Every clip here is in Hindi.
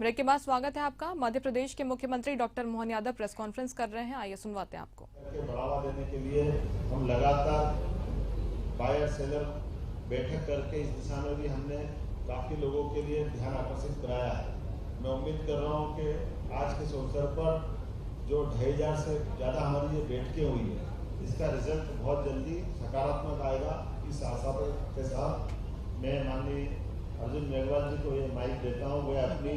ब्रेक के बाद स्वागत है आपका। मध्य प्रदेश के मुख्यमंत्री doctor Mohan Yadav press conference कर रहे हैं, आइए सुनवाते हैं आपको। बढ़ावा देने के लिए हम लगातार बायर सेलर बैठक करके इस दिशा में भी हमने काफ़ी लोगों के लिए ध्यान आकर्षित कराया है। मैं उम्मीद कर रहा हूँ कि आज के इस अवसर पर जो 2500 से ज़्यादा हमारी ये बैठकें हुई है, इसका रिजल्ट बहुत जल्दी सकारात्मक आएगा। इस आशा के साथ मैं माननीय अर्जुन मेघवाल जी को ये माइक देता हूँ। वे अपनी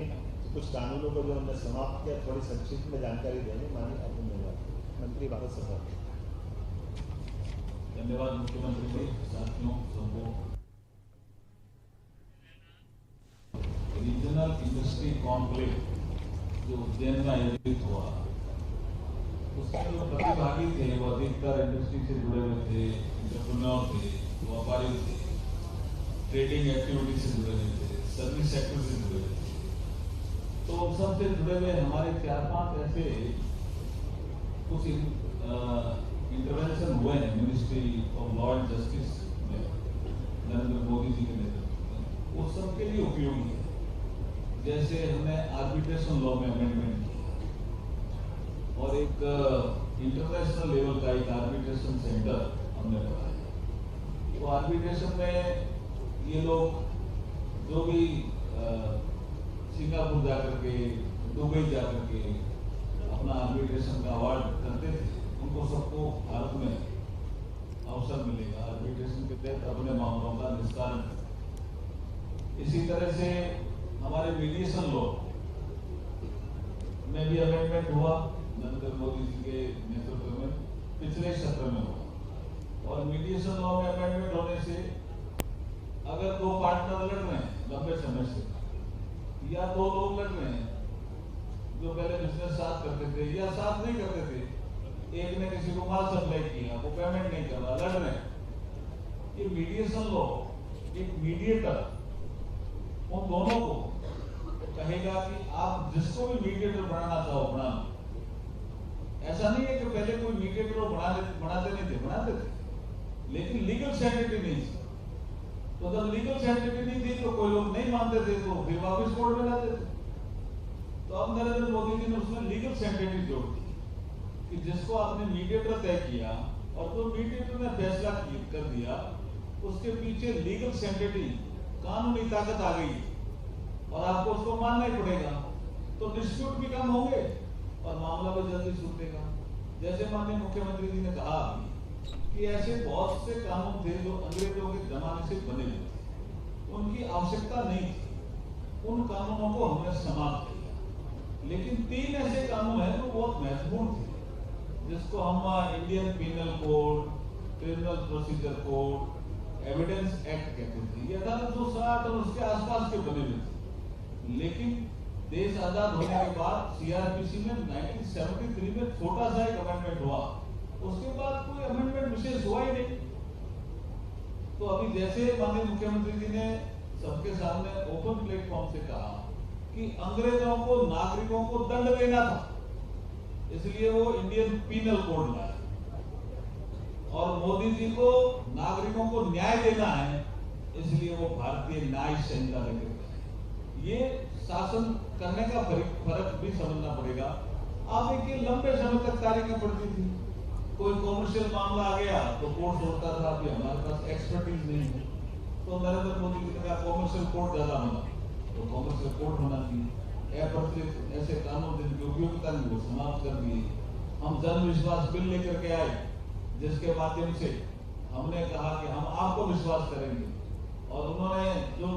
कुछ कानूनों को जो हमने समाप्त किया थोड़ी संक्षिप्त में जानकारी देंगे। माननीय अर्जुन मेघवाल मंत्री भारत सरकार। धन्यवाद मुख्यमंत्री जी, साथियों सबको। रीजनल इंडस्ट्री कॉन्क्लेव जो उज्जैन में आयोजित हुआ, उसके जो प्रतिभागी थे वो अधिकतर इंडस्ट्री से जुड़े हुए थे, एंटरप्रेन्योर थे, व्यापारी थे, ट्रेडिंग एक्टिविटी से जुड़े हुए थे, सर्विस सेक्टर से जुड़े हुए थे। तो उन सबसे जुड़े हुए हमारे 4-5 ऐसे कुछ इंटरवेंशन हुए हैं ministry of law and justice में नरेंद्र मोदी जी के नेतृत्व में, वो सबके लिए उपयोगी है। जैसे हमने आर्बिट्रेशन लॉ में अमेंडमेंट किया और एक इंटरनेशनल लेवल का एक आर्बिट्रेशन सेंटर हमने बनाया। तो आर्बिट्रेशन में ये लोग जो भी सिंगापुर जाकर के, दुबई जाकर के अपना आर्बिट्रेशन का अवार्ड करते थे, उनको सबको भारत में अवसर मिलेगा आर्बिट्रेशन के तहत अपने मामलों का निस्तारण। इसी तरह से हमारे मीडिएशन लॉ में भी अमेंडमेंट हुआ नरेंद्र मोदी जी के नेतृत्व में, पिछले सत्र में हुआ। और मीडिएशन लॉ में अमेंडमेंट होने से अगर 2 पार्टनर लड़ रहे हैं लंबे समय से, या 2 लोग लड़ रहे हैं जो पहले बिजनेस साथ करते थे या साथ नहीं करते थे, एक ने किसी को माल सप्लाई किया, वो पेमेंट नहीं कर रहा, लड़ रहे हैं, ये मीडिएशन लॉ एक मीडिएटर उन दोनों को कहेगा कि आप जिसको भी मीडिएटर बनाना चाहो बना। ऐसा नहीं है कि पहले कोई मीडिएटर बनाते नहीं थे, बनाते थे, लेकिन लीगल सेंटिटी नहीं थी। तो जब लीगल सेंटिटी नहीं थी तो कोई लोग नहीं मानते थे, तो फिर वापस कोर्ट में जाते थे। तो अब नरेंद्र मोदी जी ने उसमें लीगल सेंटिटी जोड़ दी कि जिसको आपने मीडिएटर तय किया और जो मीडिएटर ने फैसला कर दिया, उसके पीछे लीगल सेंटिटी कानूनी ताकत आ गई और आपको उसको मानना ही पड़ेगा। तो डिस्प्यूट भी कम होंगे और मामला भी जल्दी सुलझेगा। जैसे माननीय मुख्यमंत्री जी ने कहा कि ऐसे बहुत से कानून थे जो अंग्रेजों के जमाने से बने हुए थे, उनकी आवश्यकता नहीं थी, उन कानूनों को हमने समाप्त किया। लेकिन 3 ऐसे कानून हैं जो बहुत महत्वपूर्ण थे, जिसको हम Indian penal code, criminal procedure code, evidence act कहते थे। ये 1860 और उसके आसपास के बने हुए थे। लेकिन देश आजाद होने के बाद सीआरपीसी में 1973 में छोटा सा एक अमेंडमेंट हुआ, उसके बाद कोई अमेंडमेंट विशेष हुआ ही नहीं। तो अभी जैसे माननीय मुख्यमंत्री जी ने सबके सामने ओपन प्लेटफॉर्म से कहा कि अंग्रेजों को नागरिकों को दंड देना था, इसलिए वो इंडियन पीनल कोड लाए, और मोदी जी को नागरिकों को न्याय देना है, इसलिए वो भारतीय न्याय संहिता लेकर गए। ये शासन करने का फर्क भी समझना पड़ेगा। आप देखिए लंबे समय तक तारीखें पड़ती थी, कोई कॉमर्शियल मामला आ गया तो कोर्ट सोचता था कि हमारे पास एक्सपर्टीज नहीं है, तो नरेंद्र मोदी जी ने कहा कॉमर्शियल कोर्ट ज्यादा होना, तो कॉमर्शियल कोर्ट होना चाहिए। अप्रचलित ऐसे कानून जिनकी उपयोगिता नहीं वो समाप्त कर दिए। हम जन विश्वास बिल लेकर के आए, जिसके माध्यम से हमने कहा कि हम आपको विश्वास करेंगे, और उन्होंने जो